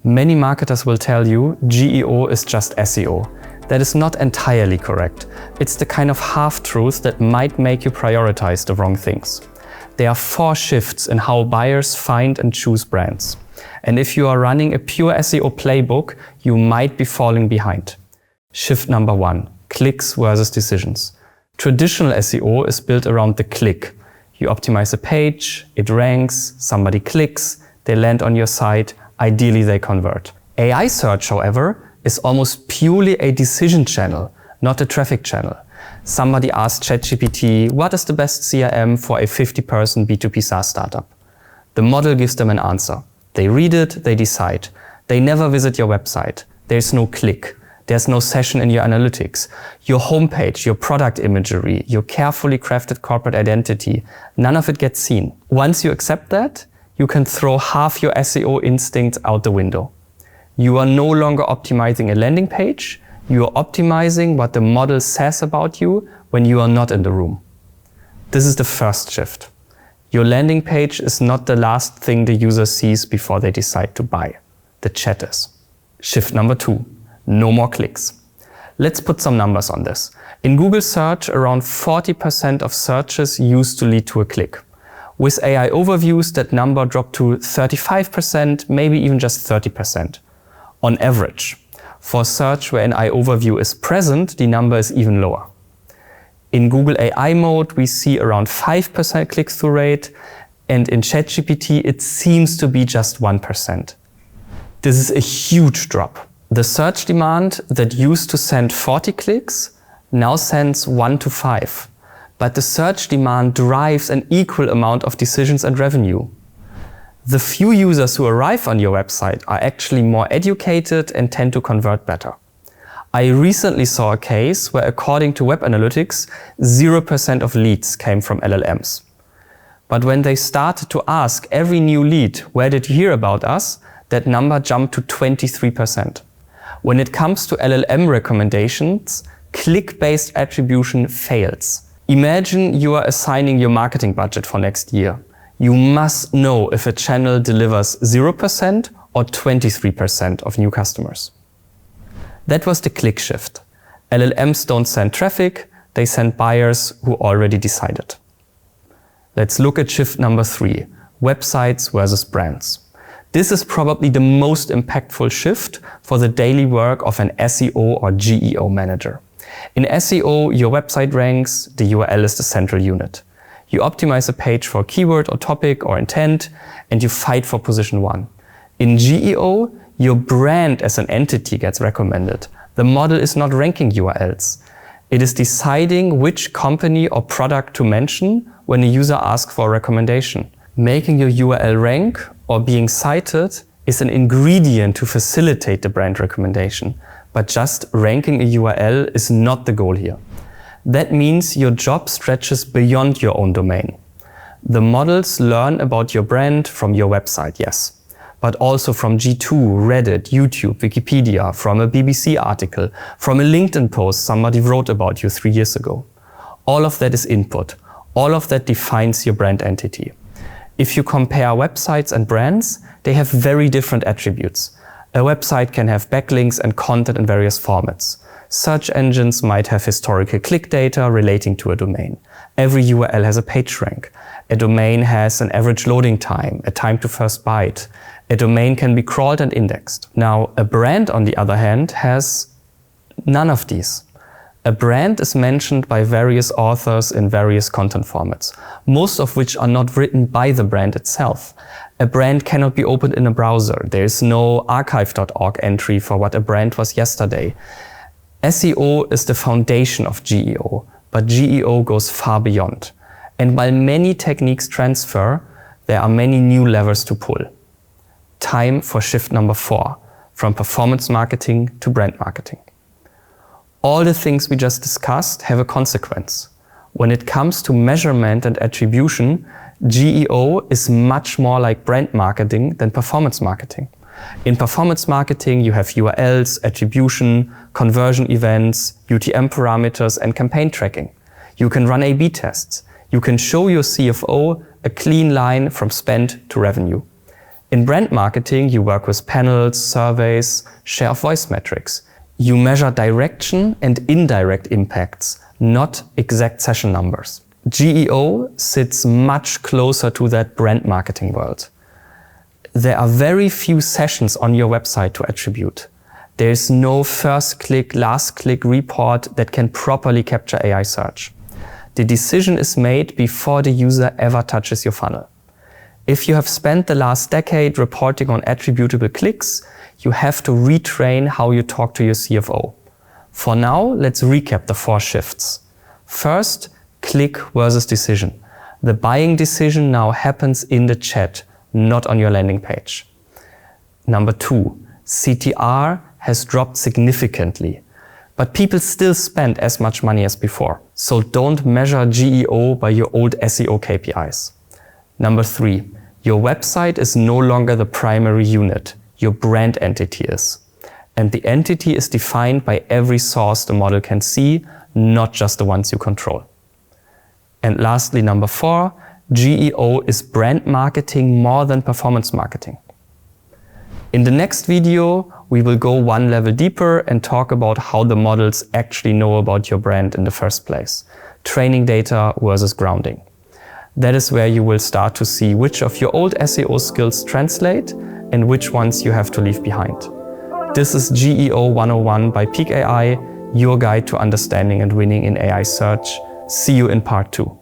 Many marketers will tell you GEO is just SEO. That is not entirely correct. It's the kind of half-truth that might make you prioritize the wrong things. There are 4 shifts in how buyers find and choose brands. And if you are running a pure SEO playbook, you might be falling behind. Shift number 1, clicks versus decisions. Traditional SEO is built around the click. You optimize a page, it ranks, somebody clicks, they land on your site, ideally they convert. AI search, however, is almost purely a decision channel, not a traffic channel. Somebody asks ChatGPT, what is the best CRM for a 50-person B2B SaaS startup? The model gives them an answer. They read it, they decide. They never visit your website. There's no click. There's no session in your analytics. Your homepage, your product imagery, your carefully crafted corporate identity, none of it gets seen. Once you accept that, you can throw half your SEO instincts out the window. You are no longer optimizing a landing page. You are optimizing what the model says about you when you are not in the room. This is the first shift. Your landing page is not the last thing the user sees before they decide to buy. The chat is. Shift number 2. No more clicks. Let's put some numbers on this. In Google search, around 40% of searches used to lead to a click. With AI overviews, that number dropped to 35%, maybe even just 30%. On average. For search where an AI overview is present, the number is even lower. In Google AI Mode, we see around 5% click-through rate, and in ChatGPT, it seems to be just 1%. This is a huge drop. The search demand that used to send 40 clicks now sends 1 to 5. But the search demand drives an equal amount of decisions and revenue. The few users who arrive on your website are actually more educated and tend to convert better. I recently saw a case where, according to web analytics, 0% of leads came from LLMs. But when they started to ask every new lead, where did you hear about us? That number jumped to 23%. When it comes to LLM recommendations, click-based attribution fails. Imagine you are assigning your marketing budget for next year. You must know if a channel delivers 0% or 23% of new customers. That was the click shift. LLMs don't send traffic, they send buyers who already decided. Let's look at shift number 3, websites versus brands. This is probably the most impactful shift for the daily work of an SEO or GEO manager. In SEO, your website ranks, the URL is the central unit. You optimize a page for keyword or topic or intent, and you fight for position 1. In GEO, your brand as an entity gets recommended. The model is not ranking URLs. It is deciding which company or product to mention when a user asks for a recommendation. Making your URL rank or being cited is an ingredient to facilitate the brand recommendation, but just ranking a URL is not the goal here. That means your job stretches beyond your own domain. The models learn about your brand from your website, yes, but also from G2, Reddit, YouTube, Wikipedia, from a BBC article, from a LinkedIn post somebody wrote about you 3 years ago. All of that is input. All of that defines your brand entity. If you compare websites and brands, they have very different attributes. A website can have backlinks and content in various formats. Search engines might have historical click data relating to a domain. Every URL has a page rank. A domain has an average loading time, a time to first byte. A domain can be crawled and indexed. Now, a brand, on the other hand, has none of these. A brand is mentioned by various authors in various content formats, most of which are not written by the brand itself. A brand cannot be opened in a browser. There is no archive.org entry for what a brand was yesterday. SEO is the foundation of GEO, but GEO goes far beyond. And while many techniques transfer, there are many new levers to pull. Time for shift number 4, from performance marketing to brand marketing. All the things we just discussed have a consequence. When it comes to measurement and attribution, GEO is much more like brand marketing than performance marketing. In performance marketing, you have URLs, attribution, conversion events, UTM parameters, and campaign tracking. You can run A/B tests. You can show your CFO a clean line from spend to revenue. In brand marketing, you work with panels, surveys, share of voice metrics. You measure direction and indirect impacts, not exact session numbers. GEO sits much closer to that brand marketing world. There are very few sessions on your website to attribute. There is no first click, last click report that can properly capture AI search. The decision is made before the user ever touches your funnel. If you have spent the last decade reporting on attributable clicks, you have to retrain how you talk to your CFO. For now, let's recap the 4 shifts. First, click versus decision. The buying decision now happens in the chat, not on your landing page. Number 2, CTR has dropped significantly, but people still spend as much money as before. So don't measure GEO by your old SEO KPIs. Number 3, your website is no longer the primary unit. Your brand entity is. And the entity is defined by every source the model can see, not just the ones you control. And lastly, number 4, GEO is brand marketing more than performance marketing. In the next video, we will go one level deeper and talk about how the models actually know about your brand in the first place. Training data versus grounding. That is where you will start to see which of your old SEO skills translate and which ones you have to leave behind. This is GEO 101 by Peec AI, your guide to understanding and winning in AI search. See you in part 2.